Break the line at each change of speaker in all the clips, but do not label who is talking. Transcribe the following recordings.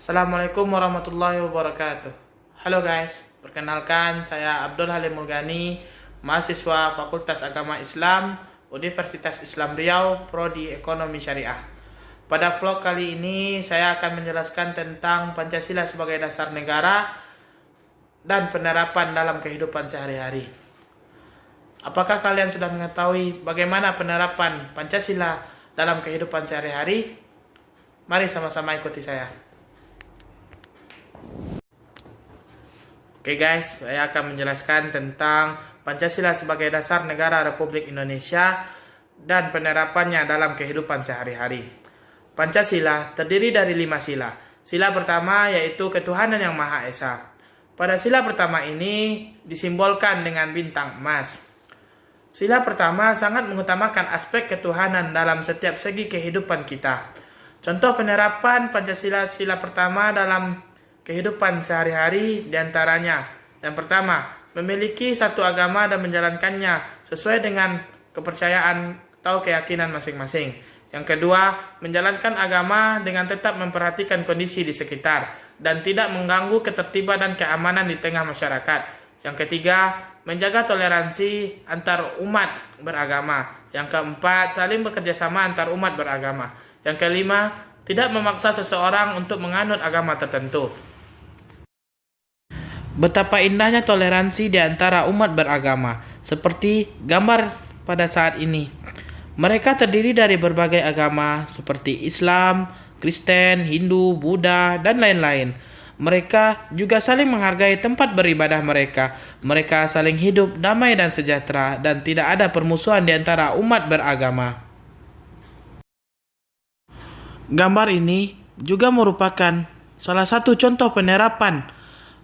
Assalamualaikum warahmatullahi wabarakatuh. Halo guys, perkenalkan saya Abdul Halim Mulgani, mahasiswa Fakultas Agama Islam, Universitas Islam Riau, Prodi Ekonomi Syariah. Pada vlog kali ini saya akan menjelaskan tentang Pancasila sebagai dasar negara dan penerapan dalam kehidupan sehari-hari. Apakah kalian sudah mengetahui bagaimana penerapan Pancasila dalam kehidupan sehari-hari? Mari sama-sama ikuti saya. Oke guys, saya akan menjelaskan tentang Pancasila sebagai dasar negara Republik Indonesia dan penerapannya dalam kehidupan sehari-hari. Pancasila terdiri dari 5 sila. Sila pertama yaitu ketuhanan yang Maha Esa. Pada sila pertama ini disimbolkan dengan bintang emas. Sila pertama sangat mengutamakan aspek ketuhanan dalam setiap segi kehidupan kita. Contoh penerapan Pancasila sila pertama dalam kehidupan sehari-hari diantaranya: yang pertama, memiliki satu agama dan menjalankannya sesuai dengan kepercayaan atau keyakinan masing-masing. Yang kedua, menjalankan agama dengan tetap memperhatikan kondisi di sekitar dan tidak mengganggu ketertiban dan keamanan di tengah masyarakat. Yang ketiga, menjaga toleransi antar umat beragama. Yang keempat, saling bekerja sama antar umat beragama. Yang kelima, tidak memaksa seseorang untuk menganut agama tertentu. Betapa indahnya toleransi di antara umat beragama, seperti gambar pada saat ini. Mereka terdiri dari berbagai agama seperti Islam, Kristen, Hindu, Buddha, dan lain-lain. Mereka juga saling menghargai tempat beribadah mereka. Mereka saling hidup damai dan sejahtera, dan tidak ada permusuhan di antara umat beragama. Gambar ini juga merupakan salah satu contoh penerapan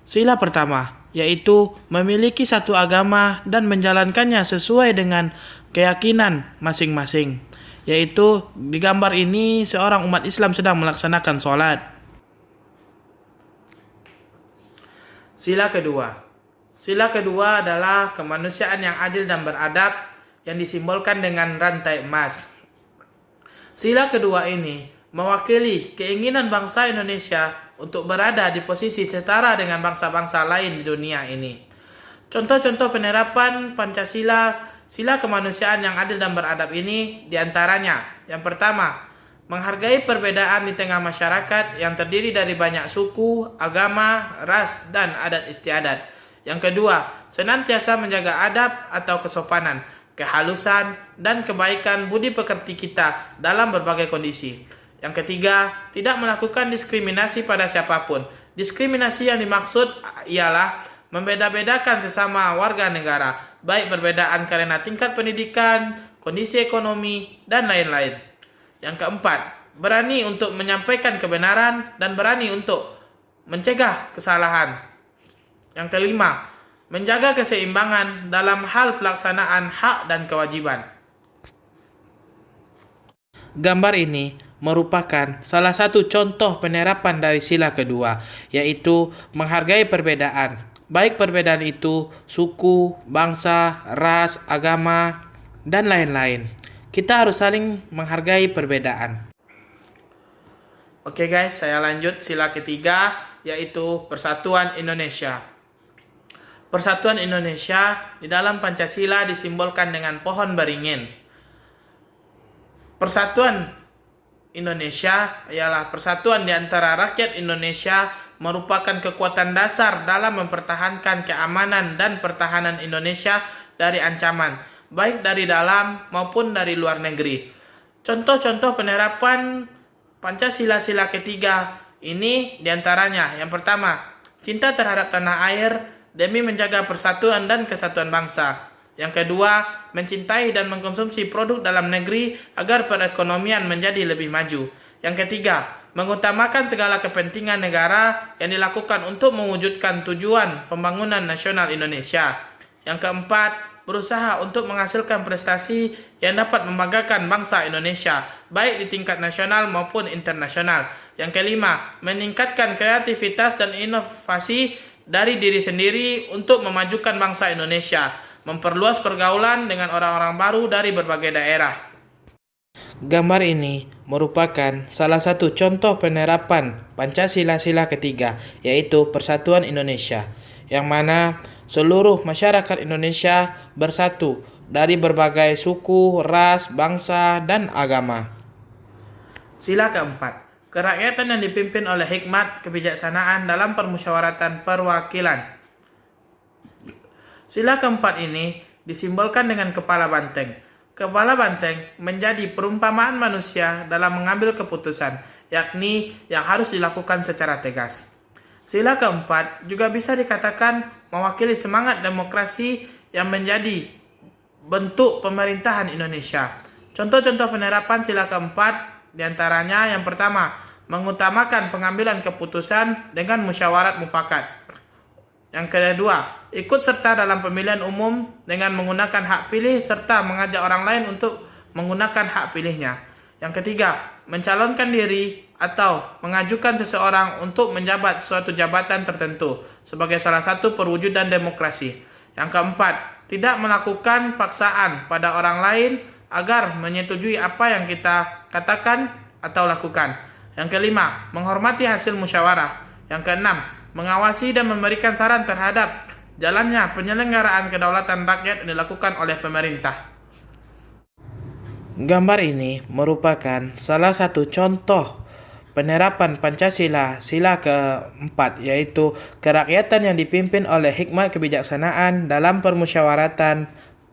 sila pertama, yaitu memiliki satu agama dan menjalankannya sesuai dengan keyakinan masing-masing. Yaitu di gambar ini seorang umat Islam sedang melaksanakan sholat. Sila kedua. Sila kedua adalah kemanusiaan yang adil dan beradab yang disimbolkan dengan rantai emas. Sila kedua ini mewakili keinginan bangsa Indonesia untuk berada di posisi setara dengan bangsa-bangsa lain di dunia ini. Contoh-contoh penerapan Pancasila, sila kemanusiaan yang adil dan beradab ini diantaranya: yang pertama, menghargai perbedaan di tengah masyarakat yang terdiri dari banyak suku, agama, ras, dan adat istiadat. Yang kedua, senantiasa menjaga adab atau kesopanan, kehalusan, dan kebaikan budi pekerti kita dalam berbagai kondisi. Yang ketiga, tidak melakukan diskriminasi pada siapapun. Diskriminasi yang dimaksud ialah membeda-bedakan sesama warga negara, baik perbedaan karena tingkat pendidikan, kondisi ekonomi, dan lain-lain. Yang keempat, berani untuk menyampaikan kebenaran dan berani untuk mencegah kesalahan. Yang kelima, menjaga keseimbangan dalam hal pelaksanaan hak dan kewajiban. Gambar ini merupakan salah satu contoh penerapan dari sila kedua, yaitu menghargai perbedaan, baik perbedaan itu suku, bangsa, ras, agama, dan lain-lain. Kita harus saling menghargai perbedaan. Oke guys, saya lanjut sila ketiga, yaitu Persatuan Indonesia. Persatuan Indonesia di dalam Pancasila disimbolkan dengan pohon beringin. Persatuan Indonesia ialah persatuan di antara rakyat Indonesia, merupakan kekuatan dasar dalam mempertahankan keamanan dan pertahanan Indonesia dari ancaman, baik dari dalam maupun dari luar negeri. Contoh-contoh penerapan Pancasila sila ketiga ini diantaranya: yang pertama, cinta terhadap tanah air demi menjaga persatuan dan kesatuan bangsa. Yang kedua, mencintai dan mengkonsumsi produk dalam negeri agar perekonomian menjadi lebih maju. Yang ketiga, mengutamakan segala kepentingan negara yang dilakukan untuk mewujudkan tujuan pembangunan nasional Indonesia. Yang keempat, berusaha untuk menghasilkan prestasi yang dapat membanggakan bangsa Indonesia, baik di tingkat nasional maupun internasional. Yang kelima, meningkatkan kreativitas dan inovasi dari diri sendiri untuk memajukan bangsa Indonesia, memperluas pergaulan dengan orang-orang baru dari berbagai daerah. Gambar ini merupakan salah satu contoh penerapan Pancasila ketiga, yaitu Persatuan Indonesia, yang mana seluruh masyarakat Indonesia bersatu dari berbagai suku, ras, bangsa, dan agama. Sila keempat, kerakyatan yang dipimpin oleh hikmat kebijaksanaan dalam permusyawaratan perwakilan. Sila keempat ini disimbolkan dengan kepala banteng. Kepala banteng menjadi perumpamaan manusia dalam mengambil keputusan, yakni yang harus dilakukan secara tegas. Sila keempat juga bisa dikatakan mewakili semangat demokrasi yang menjadi bentuk pemerintahan Indonesia. Contoh-contoh penerapan sila keempat diantaranya yang pertama, mengutamakan pengambilan keputusan dengan musyawarat mufakat. Yang kedua, ikut serta dalam pemilihan umum dengan menggunakan hak pilih serta mengajak orang lain untuk menggunakan hak pilihnya. Yang ketiga, mencalonkan diri atau mengajukan seseorang untuk menjabat suatu jabatan tertentu sebagai salah satu perwujudan demokrasi. Yang keempat, tidak melakukan paksaan pada orang lain agar menyetujui apa yang kita katakan atau lakukan. Yang kelima, menghormati hasil musyawarah. Yang keenam, mengawasi dan memberikan saran terhadap jalannya penyelenggaraan kedaulatan rakyat yang dilakukan oleh pemerintah. Gambar ini merupakan salah satu contoh penerapan Pancasila sila keempat, yaitu kerakyatan yang dipimpin oleh hikmat kebijaksanaan dalam permusyawaratan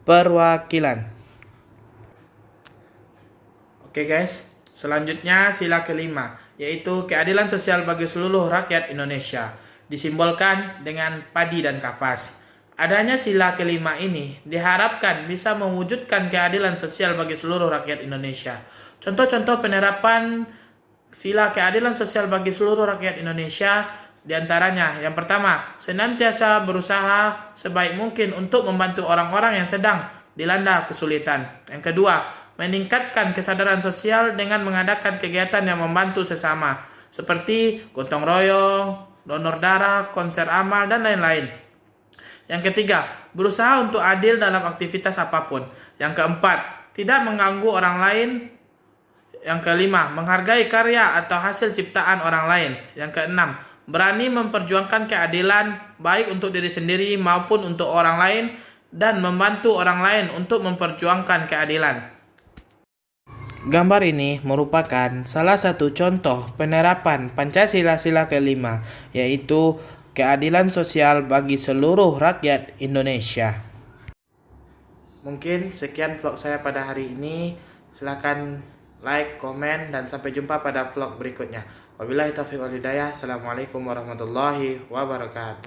perwakilan. Oke guys, selanjutnya sila kelima, yaitu keadilan sosial bagi seluruh rakyat Indonesia, disimbolkan dengan padi dan kapas. Adanya sila kelima ini diharapkan bisa mewujudkan keadilan sosial bagi seluruh rakyat Indonesia. Contoh-contoh penerapan sila keadilan sosial bagi seluruh rakyat Indonesia diantaranya, yang pertama, senantiasa berusaha sebaik mungkin untuk membantu orang-orang yang sedang dilanda kesulitan. Yang kedua, meningkatkan kesadaran sosial dengan mengadakan kegiatan yang membantu sesama, seperti gotong royong, donor darah, konser amal, dan lain-lain. Yang ketiga, berusaha untuk adil dalam aktivitas apapun. Yang keempat, tidak mengganggu orang lain. Yang kelima, menghargai karya atau hasil ciptaan orang lain. Yang keenam, berani memperjuangkan keadilan baik untuk diri sendiri maupun untuk orang lain, dan membantu orang lain untuk memperjuangkan keadilan. Gambar ini merupakan salah satu contoh penerapan Pancasila sila kelima, yaitu keadilan sosial bagi seluruh rakyat Indonesia. Mungkin sekian vlog saya pada hari ini. Silakan like, komen, dan sampai jumpa pada vlog berikutnya. Wabillahi taufiq wal hidayah. Assalamualaikum warahmatullahi wabarakatuh.